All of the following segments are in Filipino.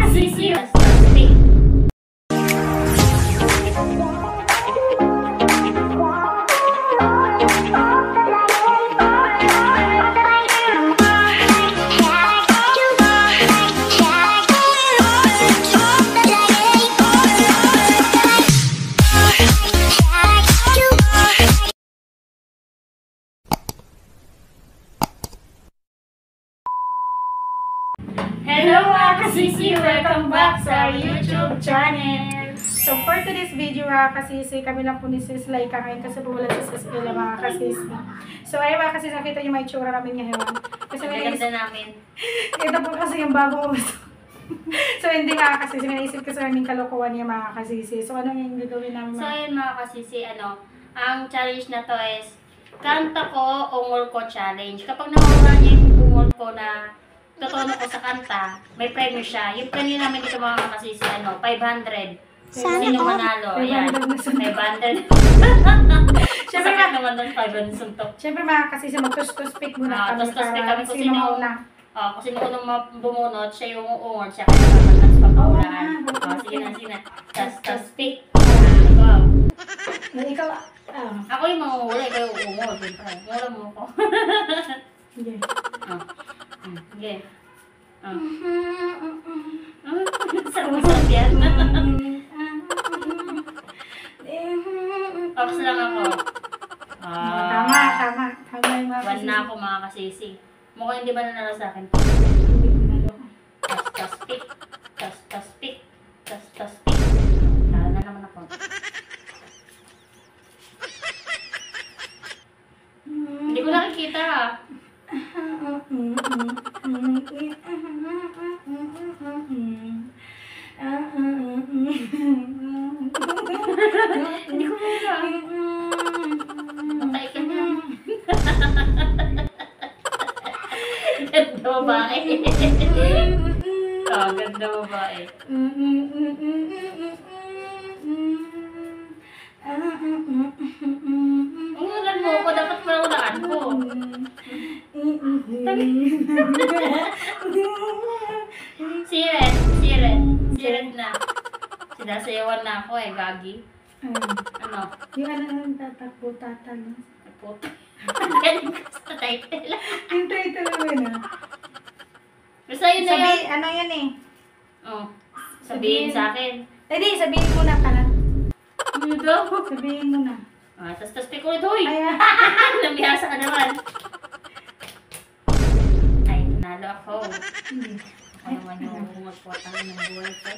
kasisi. Hello mga kasisi! Welcome back sa YouTube channel! So for today's video mga kasisi, kami lang po ni Sis Laika ngayon kasi po wala si Sis Ella mga kasisi. So ayun mga kasisi, nakita niyo may itsura namin ngayon. Kasi may Ganda namin. ito po kasi yung bagong gusto. So hindi mga kasisi, may naisip kasi namin kalokohan niya mga kasisi. So ano yung gagawin namin? So ayun mga kasisi, ang challenge na to is kanta ko, ungol ko challenge. Kapag nakuha niya yung ungol ko na totoo ko sa kanta, may premyo siya. Yung premyo namin dito mga kasisi, 500. Sino manalo? Ayan. 500. Siyempre naman ng 500 suntok. Siyempre mga kasisi, mag-tus-tus-pick muna kami. Tus-tus-pick kami kung sino mauna. Kung sino ko nung bumunot, siya yung uungol, siya kaya naman tapos pagpaulaan. Sige na. Tus-tus-pick. Ikaw. Ikaw, Ako yung mangungula, ikaw yung uungol. Mula mo ko. Sige. Sige. Sarap yan. Ops lang ako. Tama yung mga One na ako mga kasisi. Mukhang hindi ba nanalo sa akin? Tas-tas-pick. Tas-tas-pick. Tas-tas-pick. Tala na naman ako. Hindi ko nakikita ah. Hindi ko muna. Matay ka na. Ganda babae. Ganda babae. Umulan mo ako, dapat maulaan ko. Siren na. Sinasayawan na ako gagi. Ano? Yung ano tatakbo tatalo. Puto. Galing ko sa title. Yung title mo na. Basta yun na yun. Ano yan eh? Sabihin sa akin. Hindi, sabihin mo na pala. Ano daw? Sabihin mo na. Tas pick ulit, hoy! Ayan. Nabihasa ka naman. Ay, nanalo ako. Ako naman yung magpotang ng buhay ko.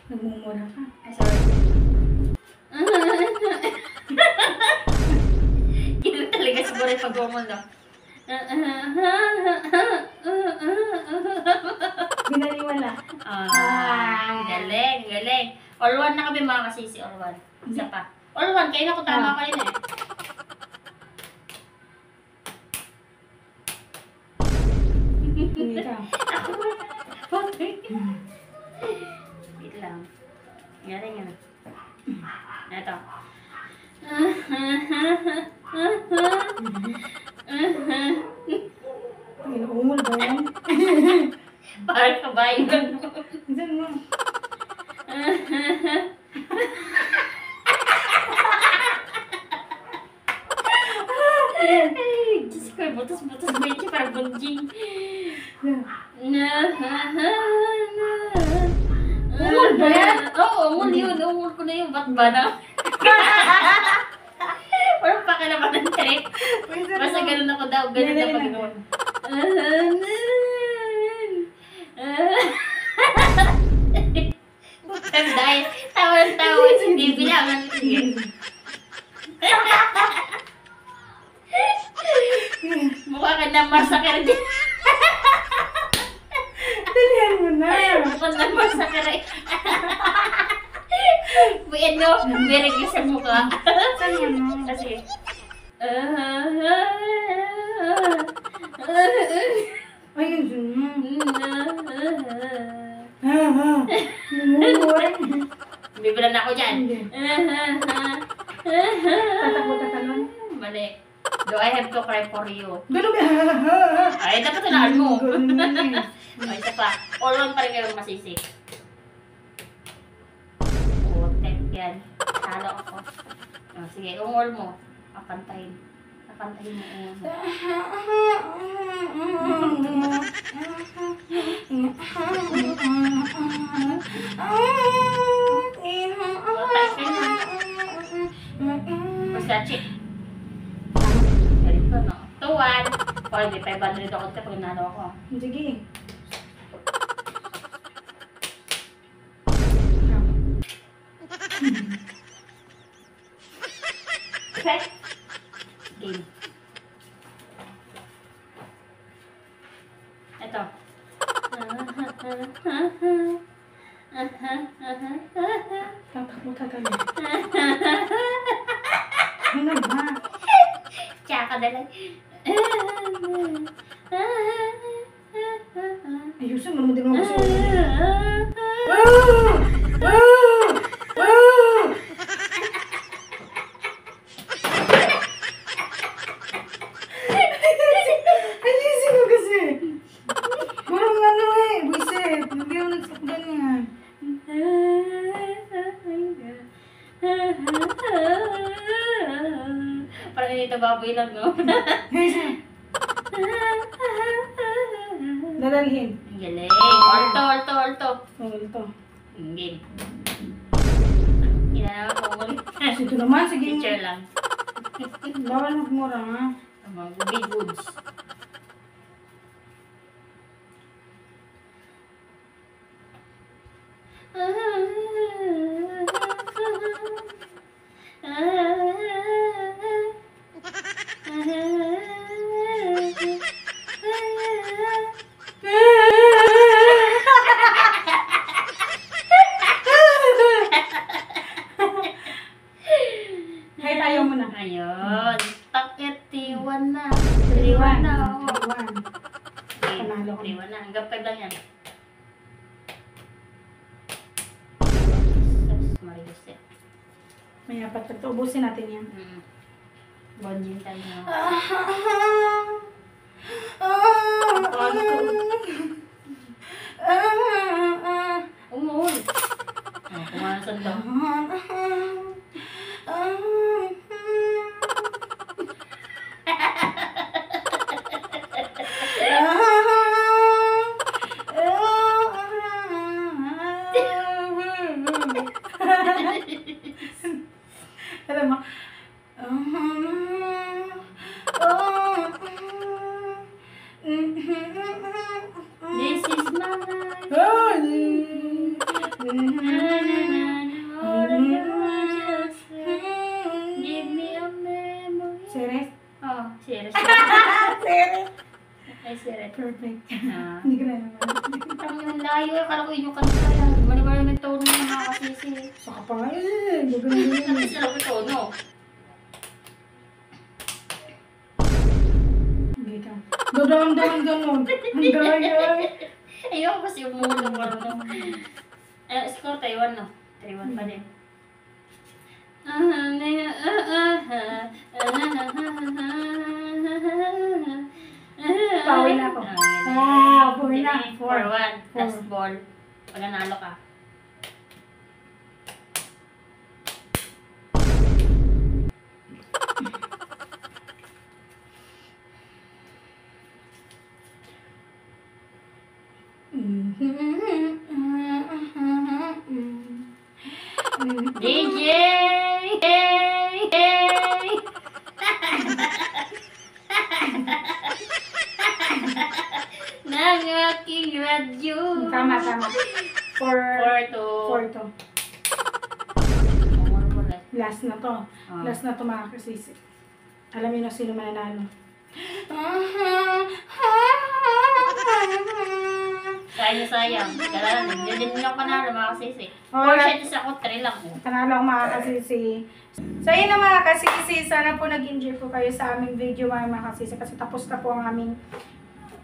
Nagmumura ka. Ay, sorry. Yun talaga siguro yung pag-umundo. Binaliwala. Galing. All one na kami mga kasisi, all one. Isa pa. All one, kayo na ko tama ka rin eh. Hindi ka. Wait lang. Galing yan. Ito. Umul ba yan? Parang kabayo. Diyan mo. Diyos ko, butas-butas ba yun siya? Parang bunjing. Umul ba yan? Oo, umul yun. Umul ko na yun. Ba't ba na? Parang pakilaman ng trip. Basta ganun ako daw. Ganun na pag-gawin. Dahil tawa-tawa. Hindi bilangan. Mukha ka na masakir din. Dalihan mo na. Mukha na masakir eh. Birig ka sa mukha. Saan mo? Kasi, Ayun mo. Bibilan ako dyan. Tatakbo-tatalon. Mali. Do I have to cry for you? Ganun ba? Ay, dapat tunaan mo. Ganun. Ay, isa pa. All on pa rin kayo masisi. Putek yan. Talo ako. Oh, sige, ungol mo. Kakantahin. Kakantahin mo ungol mo. Versace. Ganito, no? 2-1. Or may 500 ako kapag nalo ako. Sige. Okay? Game. Ito. Tatakbo tatalo. Ano ba? Tsaka dala. Ayusin mo din mo gusto. Ayusin mo kasi. Parang ano eh, buisit. Hindi ako nagsakdan yan. Parang dito baboy lang, no? Dadalhin. Ang galing. Orto, orto, orto. Tunggal to. Game. Ginagawa ko ulit. Ito naman, sige. Picture lang. Bawal magmura ha. Mga big goods. Kahit ayaw mo na. Ayun. Takit, tiwan na. 3-1 na ako. 3-1. Panalo ko. 3-1 na. Hanggang 5 lang yan. Marius eh. May apat pa ito. Ubusin natin yan. Bonding tayo na. Paano to? Umuul. Pumasan daw. Alam mo? This is my life. Give me a memory. Serious? Oh, serious. Serious? Ay, serious. Perfect. Ah. Hindi ko na naman. Ang layo, akala ko yun yung kanta yan. Maniwala ng tono ng mga kasisi. Saka pa nga eh. Gagawin mo Kasi yun. sila ko tono. Hindi ka. Dadaan-daan ganon. Ang daya. Ayoko kasi umulong ko. Score Taiwan, no? Taiwan pa din. Pauwi na ako. Pauwi na. 4-1. Last ball. Pag nanalo ka. DJ! Nang aking radyo. Tama, tama. 4 to... 4 to. Ulit. Last na to. Ah. Last na to mga kasisi. Alam niyo na sino mananalo. Sayang. Kailangan, hindi din ako panalo mga kasisi. Oh, 4 shots ako, 3 lang po. Panalo ang mga kasisi. So, yun na mga kasisi. Sana po nag-enjoy po kayo sa aming video mga kasisi. Kasi tapos na po ang aming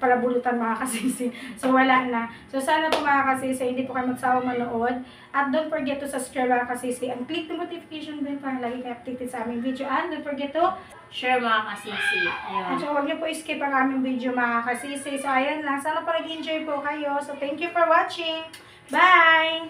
palabulutan mga kasisi. So wala na. So sana po mga kasisi, hindi po kayo magsawa manood. At don't forget to subscribe mga kasisi and click the notification bell para lagi kayo updated sa aming video. And don't forget to Share mga kasisi. Ayun. at so huwag niyo po skip ang aming video mga kasisi. So ayan lang. Sana po nag-enjoy po kayo. So thank you for watching. Bye!